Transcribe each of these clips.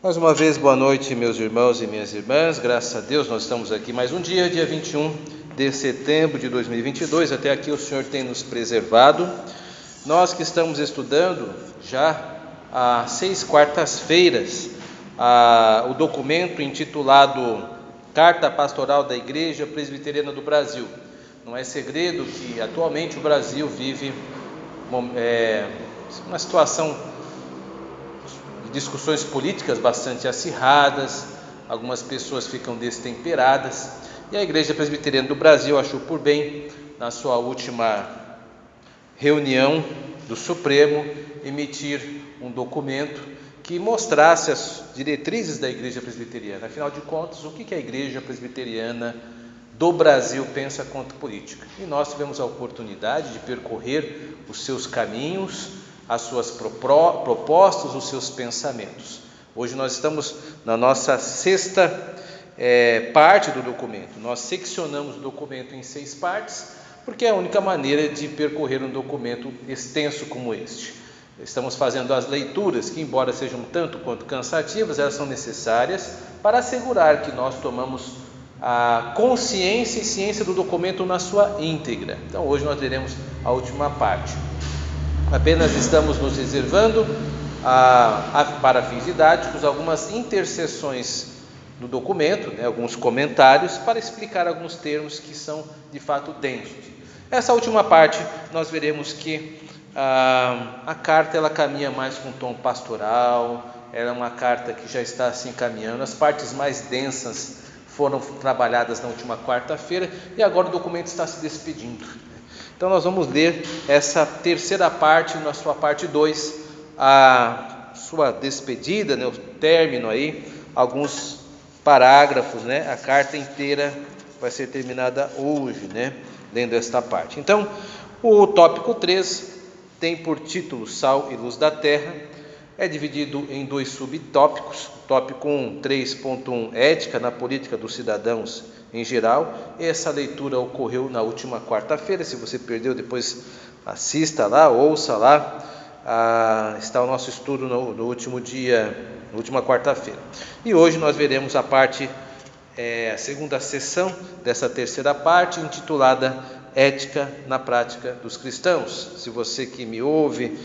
Mais uma vez, boa noite, meus irmãos e minhas irmãs. Graças a Deus, nós estamos aqui mais um dia 21 de setembro de 2022. Até aqui o Senhor tem nos preservado. Nós que estamos estudando já há 6 quartas-feiras o documento intitulado Carta Pastoral da Igreja Presbiteriana do Brasil. Não é segredo que atualmente o Brasil vive uma situação de discussões políticas bastante acirradas, algumas pessoas ficam destemperadas, e a Igreja Presbiteriana do Brasil achou por bem, na sua última reunião do Supremo, emitir um documento que mostrasse as diretrizes da Igreja Presbiteriana. Afinal de contas, o que a Igreja Presbiteriana do Brasil pensa quanto política? E nós tivemos a oportunidade de percorrer os seus caminhos, as suas propostas, os seus pensamentos. Hoje nós estamos na nossa 6ª parte do documento. Nós seccionamos o documento em 6 partes, porque é a única maneira de percorrer um documento extenso como este. Estamos fazendo as leituras que, embora sejam tanto quanto cansativas, elas são necessárias para assegurar que nós tomamos a consciência e ciência do documento na sua íntegra. Então hoje nós teremos a última parte. Apenas estamos nos reservando para fins didáticos algumas interseções no documento, alguns comentários para explicar alguns termos que são de fato densos. Essa última parte nós veremos que a carta ela caminha mais com tom pastoral, ela é uma carta que já está assim caminhando, as partes mais densas foram trabalhadas na última quarta-feira e agora o documento está se despedindo. Então nós vamos ler essa terceira parte, na sua parte 2, a sua despedida, o término aí, alguns parágrafos, a carta inteira vai ser terminada hoje, lendo esta parte. Então, o tópico 3 tem por título Sal e Luz da Terra, é dividido em 2 subtópicos. Tópico 1, 3.1, Ética na Política dos Cidadãos em geral. Essa leitura ocorreu na última quarta-feira. Se você perdeu, depois assista lá, ouça lá. Está o nosso estudo no último dia, na última quarta-feira. E hoje nós veremos a parte, a segunda sessão dessa terceira parte, intitulada Ética na Prática dos Cristãos. Se você que me ouve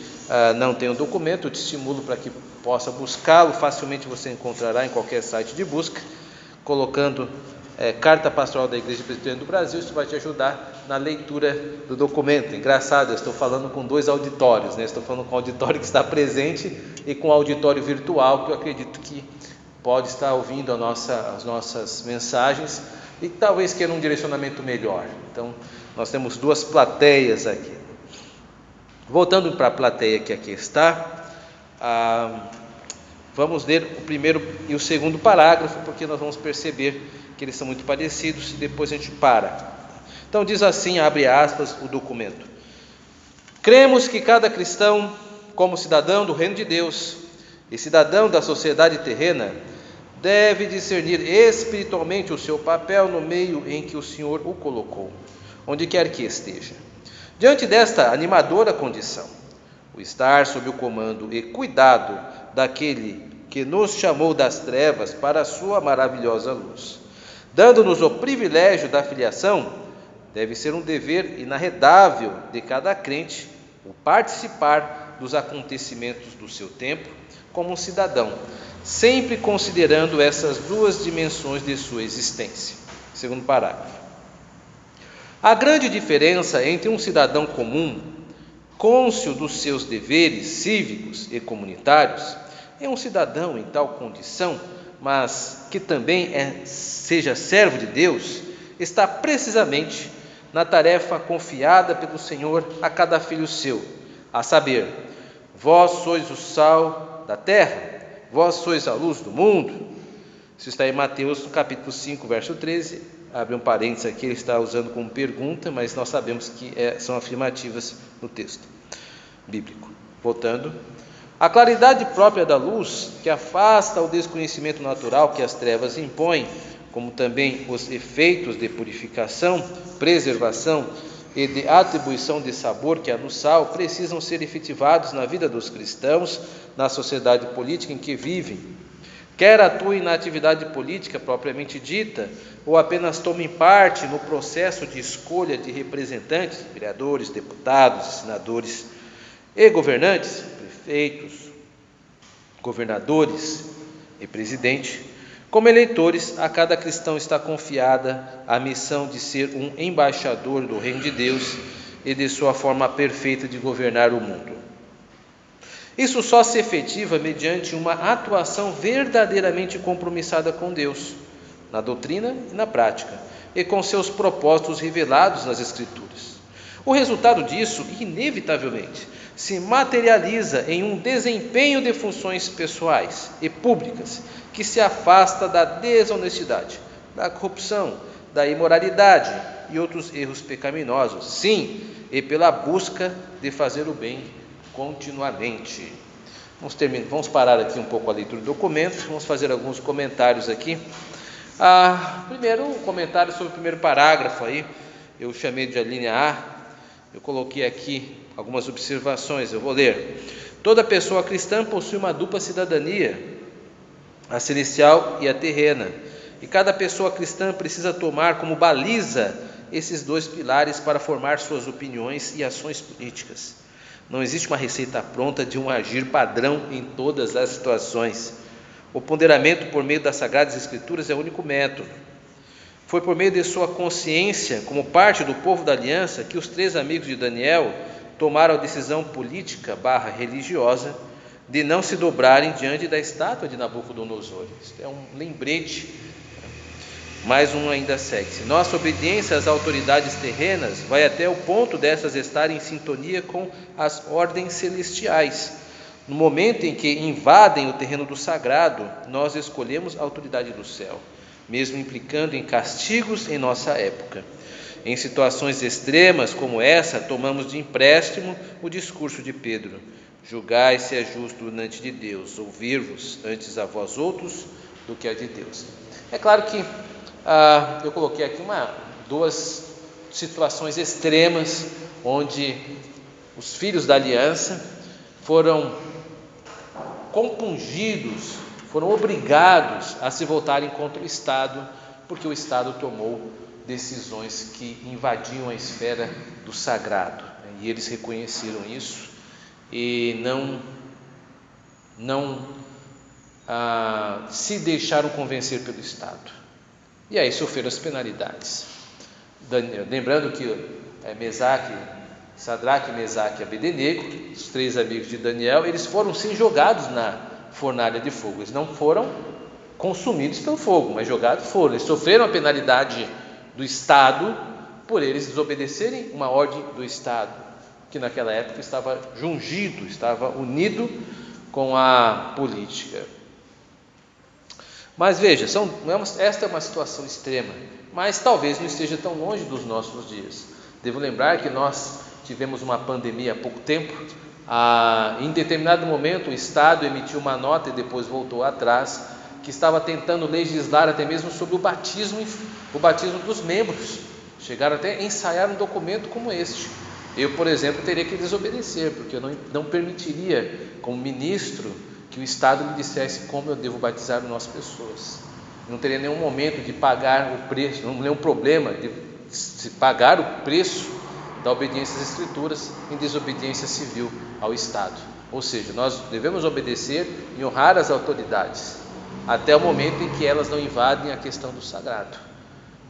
não tem o documento, eu te estimulo para que possa buscá-lo. Facilmente você encontrará em qualquer site de busca, colocando Carta Pastoral da Igreja Presbiteriana do Brasil. Isso vai te ajudar na leitura do documento. Engraçado, eu estou falando com 2 auditórios, Estou falando com o auditório que está presente e com o auditório virtual, que eu acredito que pode estar ouvindo as nossas mensagens e talvez queira um direcionamento melhor. Então, nós temos 2 plateias aqui. Voltando para a plateia que aqui está, vamos ler o primeiro e o segundo parágrafo, porque nós vamos perceber que eles são muito parecidos e depois a gente para. Então diz assim, abre aspas, o documento: cremos que cada cristão, como cidadão do reino de Deus e cidadão da sociedade terrena, deve discernir espiritualmente o seu papel no meio em que o Senhor o colocou, onde quer que esteja. Diante desta animadora condição, o estar sob o comando e cuidado daquele que nos chamou das trevas para a sua maravilhosa luz, dando-nos o privilégio da filiação, deve ser um dever inarredável de cada crente o participar dos acontecimentos do seu tempo como um cidadão, sempre considerando essas 2 dimensões de sua existência. Segundo parágrafo. A grande diferença entre um cidadão comum, cônscio dos seus deveres cívicos e comunitários, e um cidadão em tal condição, mas que também seja servo de Deus, está precisamente na tarefa confiada pelo Senhor a cada filho seu, a saber, vós sois o sal da terra, vós sois a luz do mundo. Isso está em Mateus, no capítulo 5, verso 13, abre um parênteses aqui, ele está usando como pergunta, mas nós sabemos que são afirmativas no texto bíblico. Voltando, a claridade própria da luz, que afasta o desconhecimento natural que as trevas impõem, como também os efeitos de purificação, preservação e de atribuição de sabor que há no sal, precisam ser efetivados na vida dos cristãos, na sociedade política em que vivem. quer atuem na atividade política propriamente dita, ou apenas tomem parte no processo de escolha de representantes, vereadores, deputados, senadores e governantes, prefeitos, governadores e presidente, como eleitores, a cada cristão está confiada a missão de ser um embaixador do reino de Deus e de sua forma perfeita de governar o mundo. Isso só se efetiva mediante uma atuação verdadeiramente compromissada com Deus, na doutrina e na prática, e com seus propósitos revelados nas Escrituras. O resultado disso, inevitavelmente, se materializa em um desempenho de funções pessoais e públicas que se afasta da desonestidade, da corrupção, da imoralidade e outros erros pecaminosos, sim, e pela busca de fazer o bem continuamente. Vamos parar aqui um pouco a leitura do documento, vamos fazer alguns comentários aqui. Primeiro, um comentário sobre o primeiro parágrafo aí, eu chamei de a linha A, eu coloquei aqui algumas observações, eu vou ler. Toda pessoa cristã possui uma dupla cidadania, a celestial e a terrena, e cada pessoa cristã precisa tomar como baliza esses dois pilares para formar suas opiniões e ações políticas. Não existe uma receita pronta de um agir padrão em todas as situações. O ponderamento por meio das Sagradas Escrituras é o único método. Foi por meio de sua consciência, como parte do povo da aliança, que os 3 amigos de Daniel tomaram a decisão política / religiosa de não se dobrarem diante da estátua de Nabucodonosor. Isso é um lembrete. Mais um ainda segue-se. Nossa obediência às autoridades terrenas vai até o ponto dessas estarem em sintonia com as ordens celestiais. No momento em que invadem o terreno do sagrado, nós escolhemos a autoridade do céu, mesmo implicando em castigos em nossa época. Em situações extremas como essa, tomamos de empréstimo o discurso de Pedro: julgai se é justo diante de Deus, ouvir-vos antes a vós outros do que a de Deus. É claro que eu coloquei aqui 2 situações extremas, onde os filhos da aliança foram compungidos, foram obrigados a se voltarem contra o Estado, porque o Estado tomou decisões que invadiam a esfera do sagrado, e eles reconheceram isso e não se deixaram convencer pelo Estado, e aí sofreram as penalidades. Lembrando que Sadraque, Mesaque e Abednego, os 3 amigos de Daniel, eles foram sim jogados na fornalha de fogo. Eles não foram consumidos pelo fogo, mas jogados foram. Eles sofreram a penalidade do Estado por eles desobedecerem uma ordem do Estado, que naquela época estava jungido, estava unido com a política. Mas veja, esta é uma situação extrema, mas talvez não esteja tão longe dos nossos dias. Devo lembrar que nós tivemos uma pandemia há pouco tempo. Em determinado momento o Estado emitiu uma nota e depois voltou atrás, que estava tentando legislar até mesmo sobre o batismo dos membros. Chegaram até a ensaiar um documento como este. Eu, por exemplo, teria que desobedecer, porque eu não permitiria, como ministro, que o Estado me dissesse como eu devo batizar as nossas pessoas. Não teria nenhum momento de pagar o preço, nenhum problema de se pagar o preço da obediência às Escrituras em desobediência civil ao Estado. Ou seja, nós devemos obedecer e honrar as autoridades até o momento em que elas não invadem a questão do sagrado.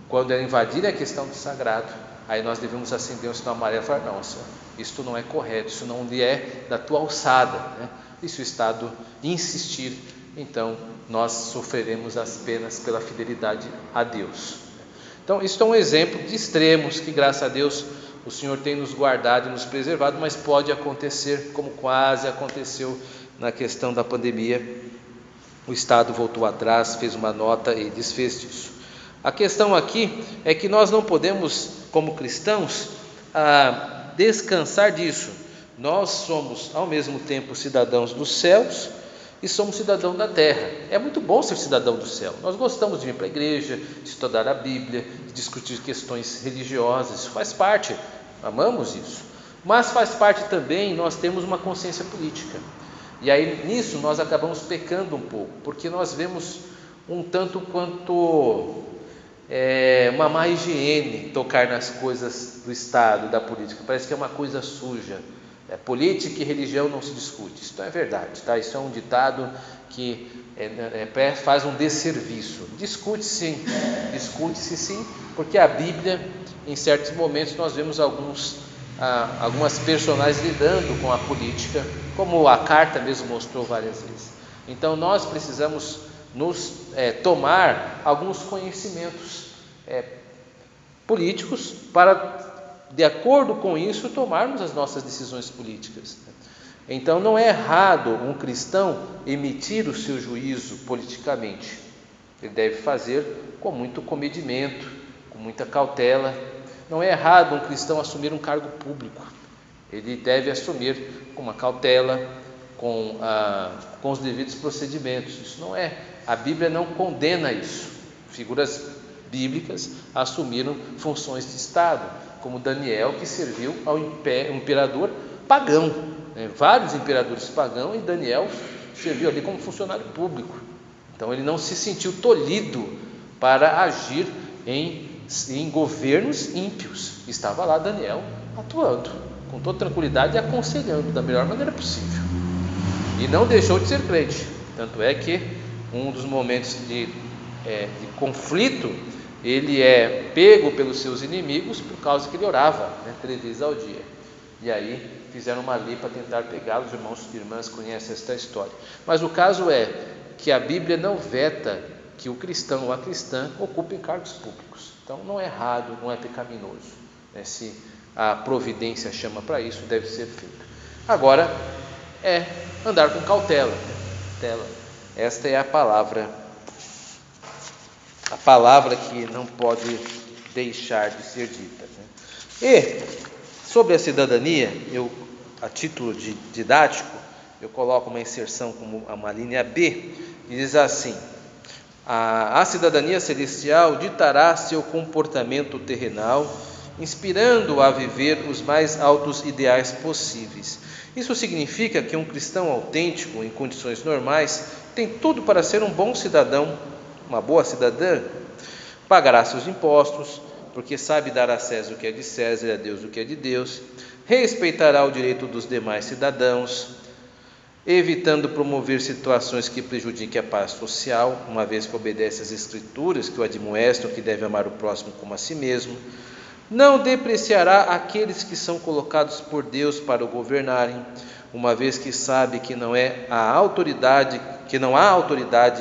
Quando elas invadirem a questão do sagrado, aí nós devemos acender um sinal amarelo e falar: não, senhor, isto não é correto, isso não lhe é da tua alçada, né? E se o Estado insistir, então nós sofreremos as penas pela fidelidade a Deus. Então, isso é um exemplo de extremos que, graças a Deus, o Senhor tem nos guardado e nos preservado, mas pode acontecer, como quase aconteceu na questão da pandemia. O Estado voltou atrás, fez uma nota e desfez disso. A questão aqui é que nós não podemos, como cristãos, descansar disso. Nós somos, ao mesmo tempo, cidadãos dos céus e somos cidadãos da terra. É muito bom ser cidadão do céu. Nós gostamos de vir para a igreja, de estudar a Bíblia, de discutir questões religiosas. Isso faz parte, amamos isso. Mas faz parte também nós temos uma consciência política. E aí nisso nós acabamos pecando um pouco, porque nós vemos um tanto quanto uma má higiene tocar nas coisas do Estado, da política. Parece que é uma coisa suja. Política e religião não se discute. Isso não é verdade, tá? Isso é um ditado que faz um desserviço. Discute-se sim, porque a Bíblia, em certos momentos, nós vemos algumas personagens lidando com a política, como a carta mesmo mostrou várias vezes. Então nós precisamos tomar alguns conhecimentos políticos para, de acordo com isso, tomarmos as nossas decisões políticas. Então não é errado um cristão emitir o seu juízo politicamente. Ele deve fazer com muito comedimento, com muita cautela. Não é errado um cristão assumir um cargo público. Ele deve assumir com uma cautela, com os devidos procedimentos. Isso não é. A Bíblia não condena isso. Figuras bíblicas assumiram funções de Estado, como Daniel, que serviu ao imperador pagão. Vários imperadores pagãos, e Daniel serviu ali como funcionário público. Então ele não se sentiu tolhido para agir em governos ímpios. Estava lá Daniel atuando com toda tranquilidade e aconselhando da melhor maneira possível, e não deixou de ser crente. Tanto é que um dos momentos de conflito, ele é pego pelos seus inimigos por causa que ele orava 3 vezes ao dia, e aí fizeram uma lei para tentar pegá-lo. Os irmãos e irmãs conhecem esta história. Mas o caso é que a Bíblia não veta que o cristão ou a cristã ocupem cargos públicos. Então não é errado, não é pecaminoso, se a providência chama para isso, deve ser feito. Agora andar com cautela. Esta é a palavra que não pode deixar de ser dita. E sobre a cidadania, a título didático, eu coloco uma inserção como uma linha B, que diz assim: a cidadania celestial ditará seu comportamento terrenal, inspirando-o a viver os mais altos ideais possíveis. Isso significa que um cristão autêntico, em condições normais, tem tudo para ser um bom cidadão, uma boa cidadã. Pagará seus impostos, porque sabe dar a César o que é de César e a Deus o que é de Deus. Respeitará o direito dos demais cidadãos, evitando promover situações que prejudiquem a paz social, uma vez que obedece às Escrituras, que o admoestam que deve amar o próximo como a si mesmo. Não depreciará aqueles que são colocados por Deus para o governarem, uma vez que sabe que não há autoridade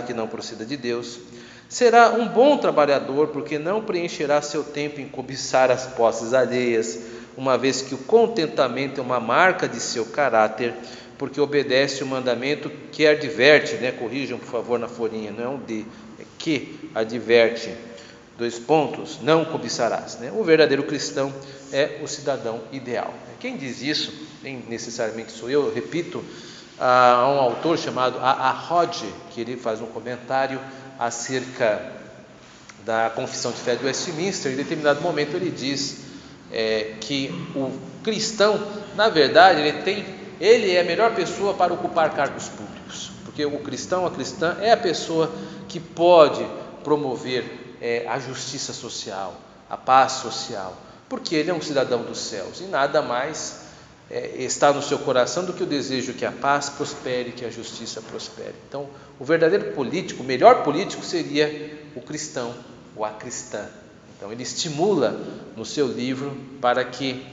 que não proceda de Deus. Será um bom trabalhador, porque não preencherá seu tempo em cobiçar as posses alheias, uma vez que o contentamento é uma marca de seu caráter, porque obedece o mandamento que adverte, corrijam por favor na folhinha, não é um de, é que adverte, não cobiçarás. O verdadeiro cristão é o cidadão ideal. Quem diz isso, nem necessariamente sou eu repito, há um autor chamado Hodge, que ele faz um comentário acerca da Confissão de Fé de Westminster. Em determinado momento ele diz que o cristão, na verdade, ele é a melhor pessoa para ocupar cargos públicos, porque o cristão, a cristã, é a pessoa que pode promover a justiça social, a paz social, porque ele é um cidadão dos céus, e nada mais está no seu coração do que o desejo que a paz prospere, que a justiça prospere. Então, o verdadeiro político, o melhor político seria o cristão ou a cristã. Então, ele estimula no seu livro para que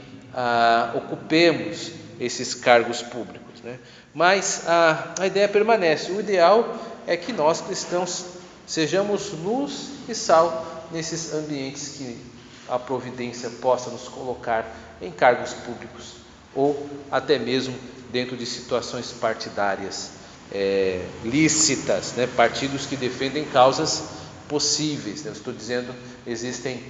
ocupemos esses cargos públicos, Mas a ideia permanece. O ideal é que nós cristãos sejamos luz e sal nesses ambientes que a providência possa nos colocar em cargos públicos, ou até mesmo dentro de situações partidárias lícitas, partidos que defendem causas possíveis. Eu estou dizendo, existem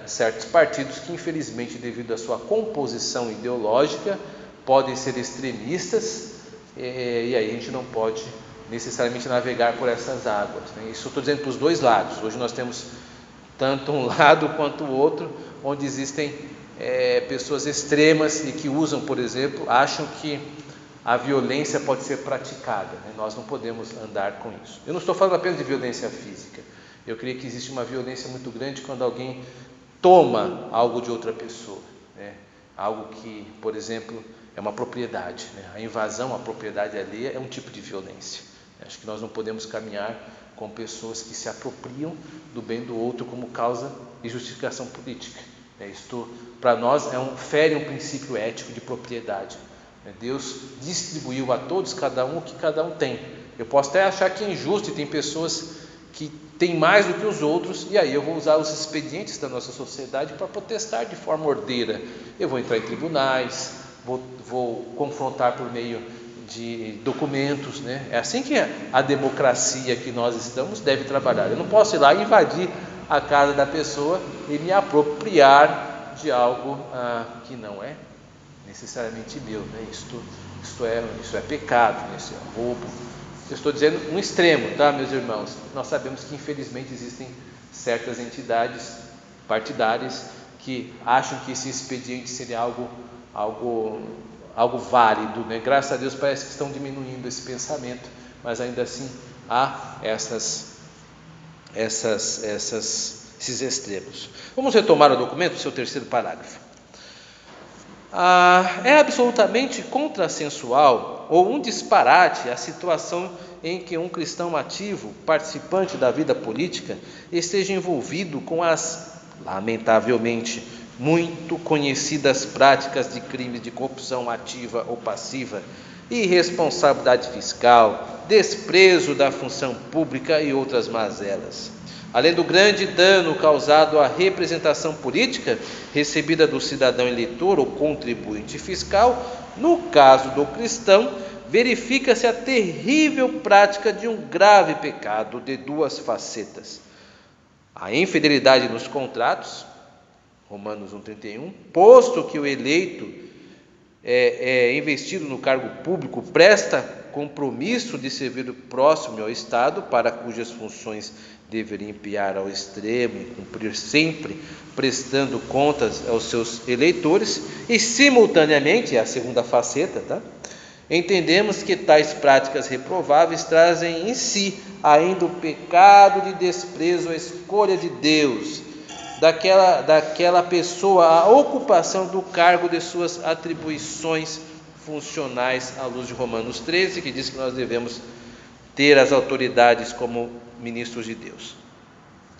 certos partidos que, infelizmente, devido à sua composição ideológica, podem ser extremistas, e aí a gente não pode necessariamente navegar por essas águas. Isso eu estou dizendo para os dois lados. Hoje nós temos tanto um lado quanto o outro, onde existem pessoas extremas e que usam, por exemplo, acham que a violência pode ser praticada, né? Nós não podemos andar com isso. Eu não estou falando apenas de violência física. Eu creio que existe uma violência muito grande quando alguém toma algo de outra pessoa, né? Algo que, por exemplo, é uma propriedade, né? A invasão à propriedade alheia é um tipo de violência. Acho que nós não podemos caminhar com pessoas que se apropriam do bem do outro como causa de justificação política. Isto, para nós, fere um princípio ético de propriedade. Deus distribuiu a todos, cada um, o que cada um tem. Eu posso até achar que é injusto e tem pessoas que têm mais do que os outros, e aí eu vou usar os expedientes da nossa sociedade para protestar de forma ordeira. Eu vou entrar em tribunais, vou confrontar por meio de documentos, né? É assim que a democracia que nós estamos deve trabalhar. Eu não posso ir lá e invadir a casa da pessoa e me apropriar de algo que não é necessariamente meu, né? Isto é pecado, né? Isso é roubo. Eu estou dizendo um extremo, tá, meus irmãos? Nós sabemos que infelizmente existem certas entidades partidárias que acham que esse expediente seria algo válido, né? Graças a Deus parece que estão diminuindo esse pensamento, mas ainda assim há esses extremos. Vamos retomar o documento, seu terceiro parágrafo. É absolutamente contrassensual ou um disparate a situação em que um cristão ativo, participante da vida política, esteja envolvido com as, lamentavelmente, muito conhecidas práticas de crimes de corrupção ativa ou passiva, irresponsabilidade fiscal, desprezo da função pública e outras mazelas. Além do grande dano causado à representação política recebida do cidadão eleitor ou contribuinte fiscal, no caso do cristão, verifica-se a terrível prática de um grave pecado de duas facetas: a infidelidade nos contratos, Romanos 1,31, posto que o eleito é investido no cargo público, presta compromisso de servir o próximo ao Estado, para cujas funções deveria empenhar ao extremo e cumprir sempre, prestando contas aos seus eleitores, e simultaneamente, é a segunda faceta, tá? Entendemos que tais práticas reprováveis trazem em si ainda o pecado de desprezo à escolha de Deus, daquela pessoa, a ocupação do cargo de suas atribuições funcionais, à luz de Romanos 13, que diz que nós devemos ter as autoridades como ministros de Deus.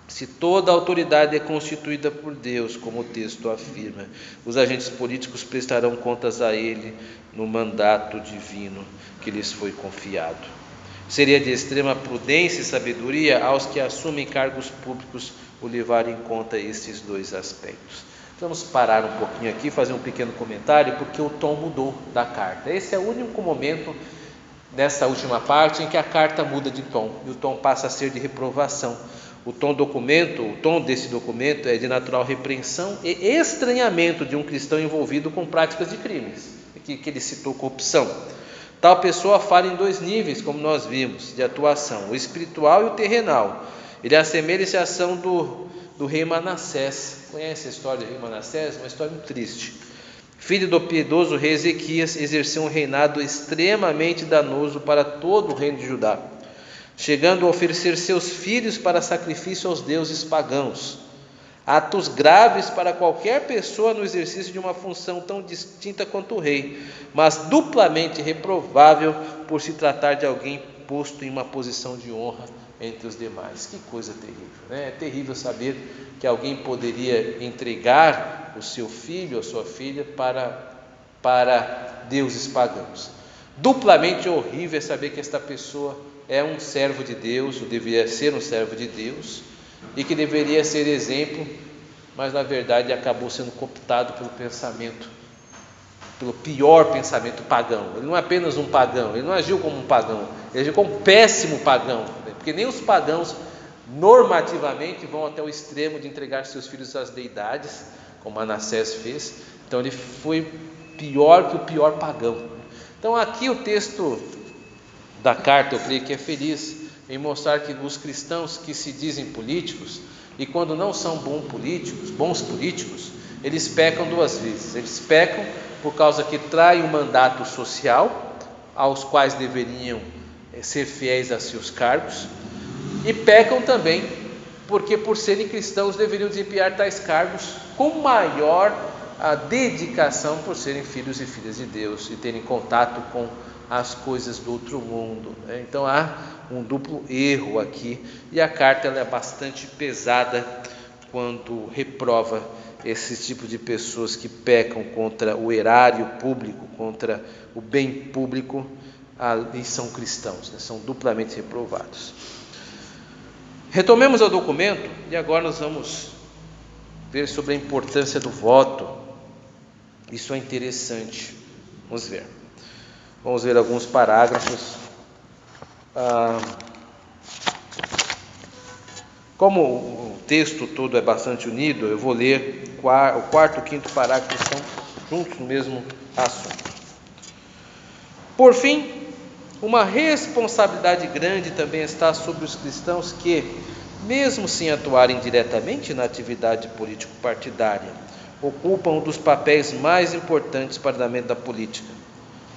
Se toda a autoridade é constituída por Deus, como o texto afirma, os agentes políticos prestarão contas a Ele no mandato divino que lhes foi confiado. Seria de extrema prudência e sabedoria aos que assumem cargos públicos o levar em conta estes dois aspectos. Vamos parar um pouquinho aqui, fazer um pequeno comentário, porque o tom mudou da carta. Esse é o único momento nessa última parte em que a carta muda de tom, e o tom passa a ser de reprovação. O tom desse documento é de natural repreensão e estranhamento de um cristão envolvido com práticas de crimes, que ele citou corrupção. Tal pessoa fala em dois níveis, como nós vimos, de atuação: o espiritual e o terrenal. Ele assemelha-se à ação do rei Manassés. Conhece a história do rei Manassés? Uma história muito triste. Filho do piedoso rei Ezequias, exerceu um reinado extremamente danoso para todo o reino de Judá, chegando a oferecer seus filhos para sacrifício aos deuses pagãos. Atos graves para qualquer pessoa no exercício de uma função tão distinta quanto o rei, mas duplamente reprovável por se tratar de alguém posto em uma posição de honra entre os demais. Que coisa terrível, né? É terrível saber que alguém poderia entregar o seu filho ou sua filha para deuses pagãos. Duplamente horrível é saber que esta pessoa é um servo de Deus, ou deveria ser um servo de Deus, e que deveria ser exemplo, mas na verdade acabou sendo cooptado pelo pior pensamento pagão. Ele não é apenas um pagão, ele não agiu como um pagão, ele agiu como um péssimo pagão, porque nem os pagãos normativamente vão até o extremo de entregar seus filhos às deidades, como Manassés fez. Então ele foi pior que o pior pagão. Então aqui o texto da carta, eu creio que é feliz em mostrar que os cristãos que se dizem políticos, e quando não são bons políticos, eles pecam duas vezes. Eles pecam por causa que traem o mandato social, aos quais deveriam ser fiéis a seus cargos, e pecam também porque, por serem cristãos, deveriam desempenhar tais cargos com maior dedicação, por serem filhos e filhas de Deus e terem contato com as coisas do outro mundo. Então há um duplo erro aqui, e a carta ela é bastante pesada quando reprova esse tipo de pessoas que pecam contra o erário público, contra o bem público, e são cristãos, são duplamente reprovados. Retomemos o documento e agora nós vamos ver sobre a importância do voto. Isso é interessante. Vamos ver alguns parágrafos. Como o texto todo é bastante unido, eu vou ler o quarto e o quinto parágrafo, que estão juntos no mesmo assunto. Por fim, uma responsabilidade grande também está sobre os cristãos que, mesmo sem atuarem diretamente na atividade político-partidária, ocupam um dos papéis mais importantes para o andamento da política: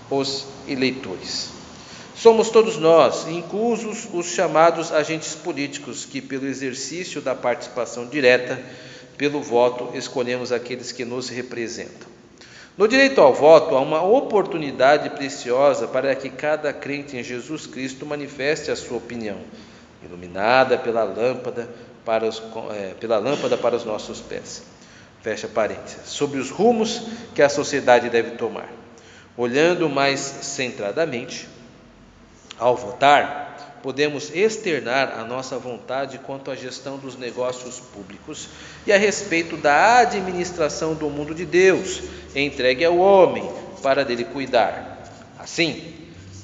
os eleitores. Somos todos nós, inclusos os chamados agentes políticos, que pelo exercício da participação direta, pelo voto, escolhemos aqueles que nos representam. No direito ao voto, há uma oportunidade preciosa para que cada crente em Jesus Cristo manifeste a sua opinião, iluminada pela lâmpada para os nossos pés. Fecha parênteses. Sobre os rumos que a sociedade deve tomar. Olhando mais centradamente, ao votar, podemos externar a nossa vontade quanto à gestão dos negócios públicos e a respeito da administração do mundo de Deus, entregue ao homem para dele cuidar. Assim,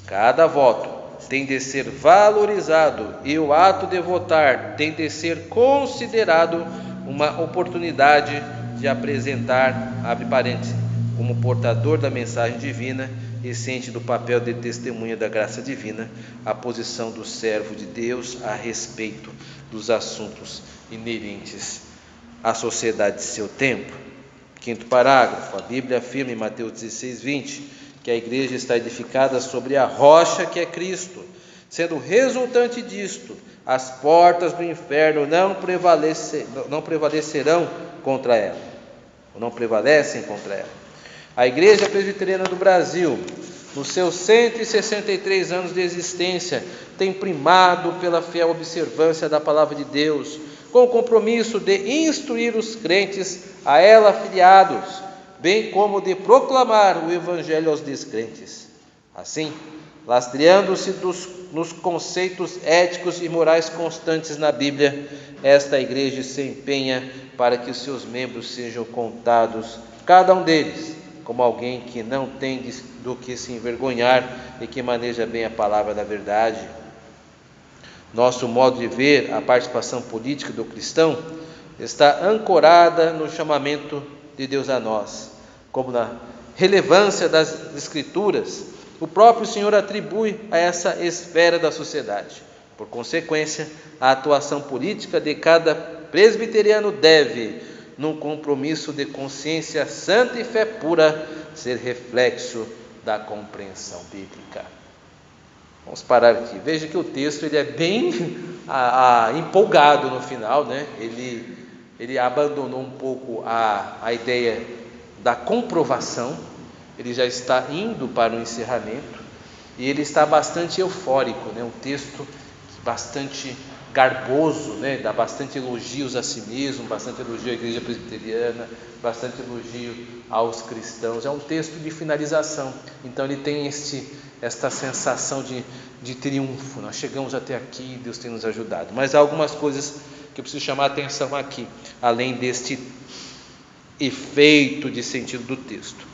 cada voto tem de ser valorizado e o ato de votar tem de ser considerado uma oportunidade de apresentar, abre parênteses, como portador da mensagem divina e ciente do papel de testemunha da graça divina, a posição do servo de Deus a respeito dos assuntos inerentes à sociedade de seu tempo. Quinto parágrafo, a Bíblia afirma em Mateus 16:20 que a igreja está edificada sobre a rocha que é Cristo, sendo resultante disto, as portas do inferno não prevalecerão contra ela, ou não prevalecem contra ela. A Igreja Presbiteriana do Brasil, nos seus 163 anos de existência, tem primado pela fiel observância da palavra de Deus, com o compromisso de instruir os crentes a ela afiliados, bem como de proclamar o Evangelho aos descrentes. Assim, lastreando-se nos conceitos éticos e morais constantes na Bíblia, esta Igreja se empenha para que os seus membros sejam contados, cada um deles, como alguém que não tem do que se envergonhar e que maneja bem a palavra da verdade. Nosso modo de ver a participação política do cristão está ancorada no chamamento de Deus a nós, como na relevância das Escrituras, o próprio Senhor atribui a essa esfera da sociedade. Por consequência, a atuação política de cada presbiteriano deve, num compromisso de consciência santa e fé pura, ser reflexo da compreensão bíblica. Vamos parar aqui. Veja que o texto ele é bem empolgado no final, né? Ele abandonou um pouco a ideia da comprovação, ele já está indo para o encerramento e ele está bastante eufórico, né? Um texto bastante garboso, né? Dá bastante elogios a si mesmo, bastante elogio à igreja presbiteriana, bastante elogio aos cristãos. É um texto de finalização, então ele tem esta sensação de triunfo. Nós chegamos até aqui, Deus tem nos ajudado. Mas há algumas coisas que eu preciso chamar a atenção aqui, além deste efeito de sentido do texto.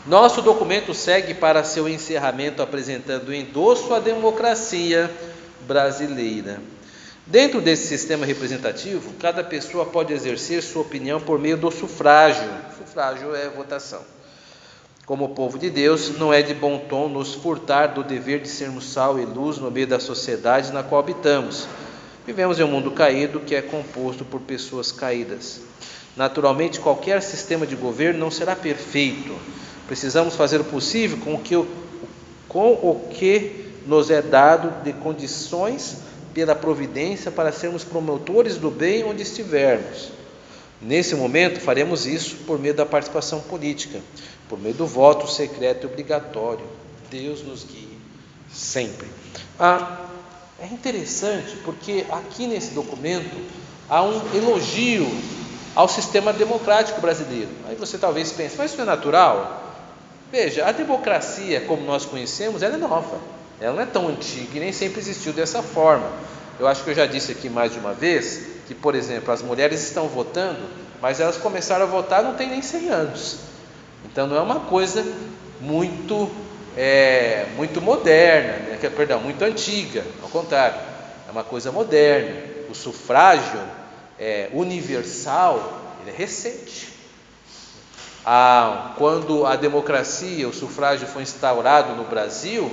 Nosso documento segue para seu encerramento apresentando o endosso à democracia brasileira. Dentro desse sistema representativo, cada pessoa pode exercer sua opinião por meio do sufrágio. Sufrágio é votação. Como povo de Deus, não é de bom tom nos furtar do dever de sermos sal e luz no meio da sociedade na qual habitamos. Vivemos em um mundo caído que é composto por pessoas caídas. Naturalmente, qualquer sistema de governo não será perfeito. Precisamos fazer o possível com que com o que nos é dado de condições pela providência para sermos promotores do bem onde estivermos. Nesse momento, faremos isso por meio da participação política, por meio do voto secreto e obrigatório. Deus nos guie sempre. É interessante porque aqui nesse documento há um elogio ao sistema democrático brasileiro. Aí você talvez pense, mas isso é natural? Veja, a democracia como nós conhecemos, ela é nova, ela não é tão antiga e nem sempre existiu dessa forma. Eu acho que eu já disse aqui mais de uma vez que, por exemplo, as mulheres estão votando, mas elas começaram a votar não tem nem 100 anos. Então não é uma coisa muito moderna, muito antiga, ao contrário, é uma coisa moderna. O sufrágio universal, ele é recente. Quando a democracia, o sufrágio foi instaurado no Brasil,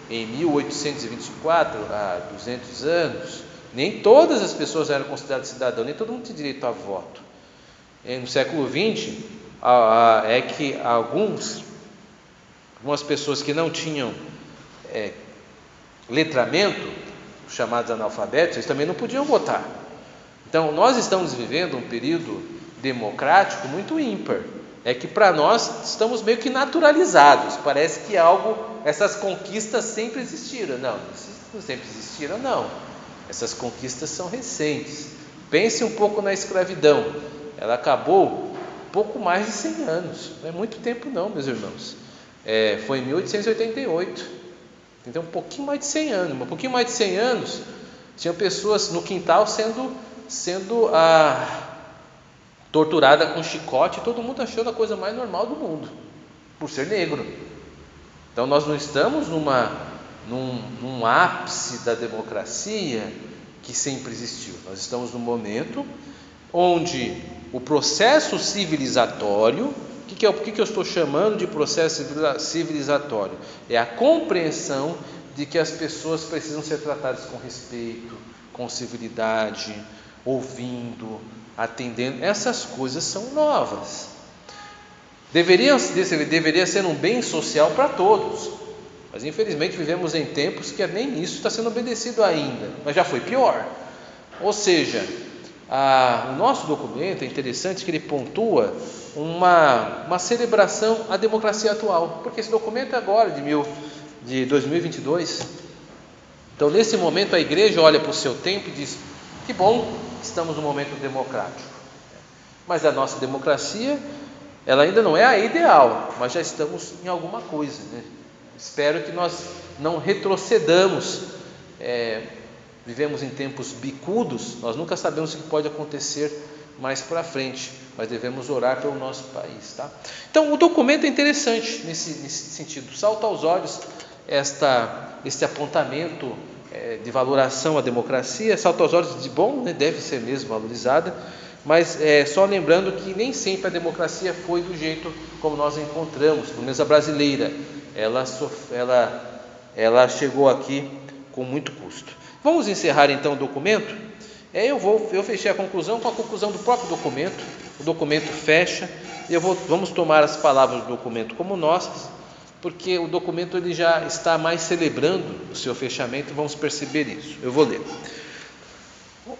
em 1824, há 200 anos, nem todas as pessoas eram consideradas cidadãos, nem todo mundo tinha direito a voto. No século XX, é que algumas pessoas que não tinham letramento, chamados analfabetos, eles também não podiam votar. Então, nós estamos vivendo um período democrático muito ímpar. É que para nós estamos meio que naturalizados, parece que essas conquistas sempre existiram. Não sempre existiram, não. Essas conquistas são recentes. Pense um pouco na escravidão. Ela acabou pouco mais de 100 anos. Não é muito tempo não, meus irmãos. Foi em 1888. Então, um pouquinho mais de 100 anos. Um pouquinho mais de 100 anos, tinham pessoas no quintal sendo torturada com chicote, todo mundo achando a coisa mais normal do mundo, por ser negro. Então nós não estamos num ápice da democracia que sempre existiu. Nós estamos num momento onde o processo civilizatório, o que eu estou chamando de processo civilizatório? É a compreensão de que as pessoas precisam ser tratadas com respeito, com civilidade, ouvindo, atendendo. Essas coisas são novas. Deveria ser um bem social para todos, mas infelizmente vivemos em tempos que nem isso está sendo obedecido ainda, mas já foi pior. Ou seja, o nosso documento é interessante que ele pontua uma celebração à democracia atual, porque esse documento é agora de 2022. Então, nesse momento, a igreja olha para o seu tempo e diz: que bom, estamos num momento democrático. Mas a nossa democracia, ela ainda não é a ideal, mas já estamos em alguma coisa, né? Espero que nós não retrocedamos. Vivemos em tempos bicudos, nós nunca sabemos o que pode acontecer mais para frente, mas devemos orar pelo nosso país, tá? Então, o documento é interessante nesse sentido. Salta aos olhos este apontamento de valoração à democracia, salta aos olhos de bom, né? Deve ser mesmo valorizada, mas só lembrando que nem sempre a democracia foi do jeito como nós encontramos, pelo menos a brasileira. Ela chegou aqui com muito custo. Vamos encerrar então o documento? Eu fechei a conclusão com a conclusão do próprio documento. O documento fecha e vamos tomar as palavras do documento como nossas, porque o documento ele já está mais celebrando o seu fechamento, vamos perceber isso. Eu vou ler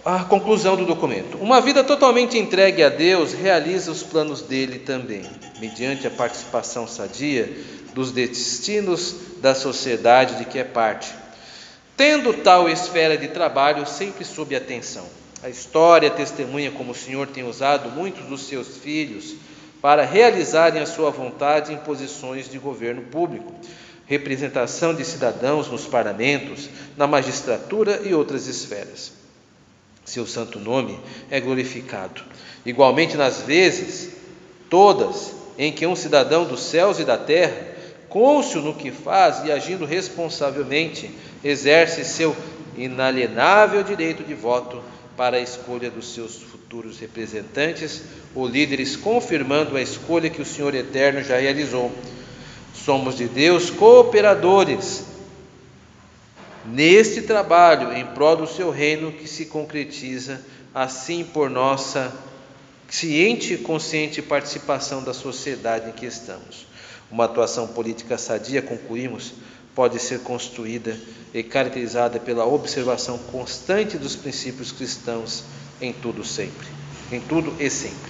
a conclusão do documento. Uma vida totalmente entregue a Deus realiza os planos dele também, mediante a participação sadia dos destinos da sociedade de que é parte, tendo tal esfera de trabalho sempre sob atenção. A história testemunha como o Senhor tem usado muitos dos seus filhos para realizarem a sua vontade em posições de governo público, representação de cidadãos nos parlamentos, na magistratura e outras esferas. Seu santo nome é glorificado, igualmente nas vezes todas em que um cidadão dos céus e da terra, cônscio no que faz e agindo responsavelmente, exerce seu inalienável direito de voto para a escolha dos seus futuros representantes ou líderes, confirmando a escolha que o Senhor Eterno já realizou. Somos de Deus cooperadores neste trabalho em prol do seu reino, que se concretiza assim por nossa ciente e consciente participação da sociedade em que estamos. Uma atuação política sadia, concluímos, pode ser construída e caracterizada pela observação constante dos princípios cristãos em tudo e sempre.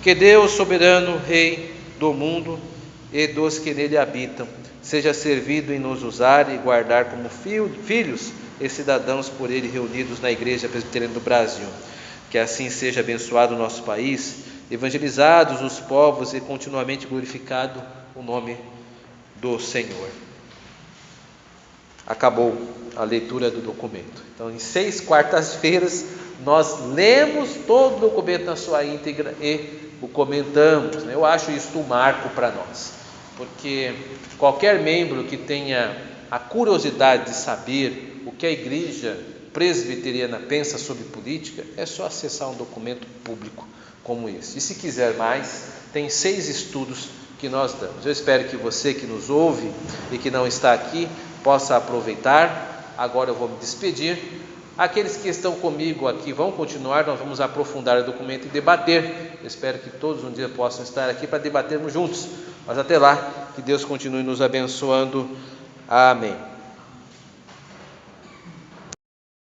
Que Deus, soberano Rei do mundo e dos que nele habitam, seja servido em nos usar e guardar como filhos e cidadãos por ele reunidos na Igreja Presbiteriana do Brasil. Que assim seja abençoado o nosso país, evangelizados os povos e continuamente glorificado o nome do Senhor. Acabou a leitura do documento. Então, em 6 quartas-feiras, nós lemos todo o documento na sua íntegra e o comentamos. Eu acho isso um marco para nós, porque qualquer membro que tenha a curiosidade de saber o que a Igreja Presbiteriana pensa sobre política, é só acessar um documento público como esse. E se quiser mais, tem 6 estudos que nós damos. Eu espero que você que nos ouve e que não está aqui, possa aproveitar. Agora eu vou me despedir. Aqueles que estão comigo aqui vão continuar, nós vamos aprofundar o documento e debater. Eu espero que todos um dia possam estar aqui para debatermos juntos. Mas até lá, que Deus continue nos abençoando. Amém.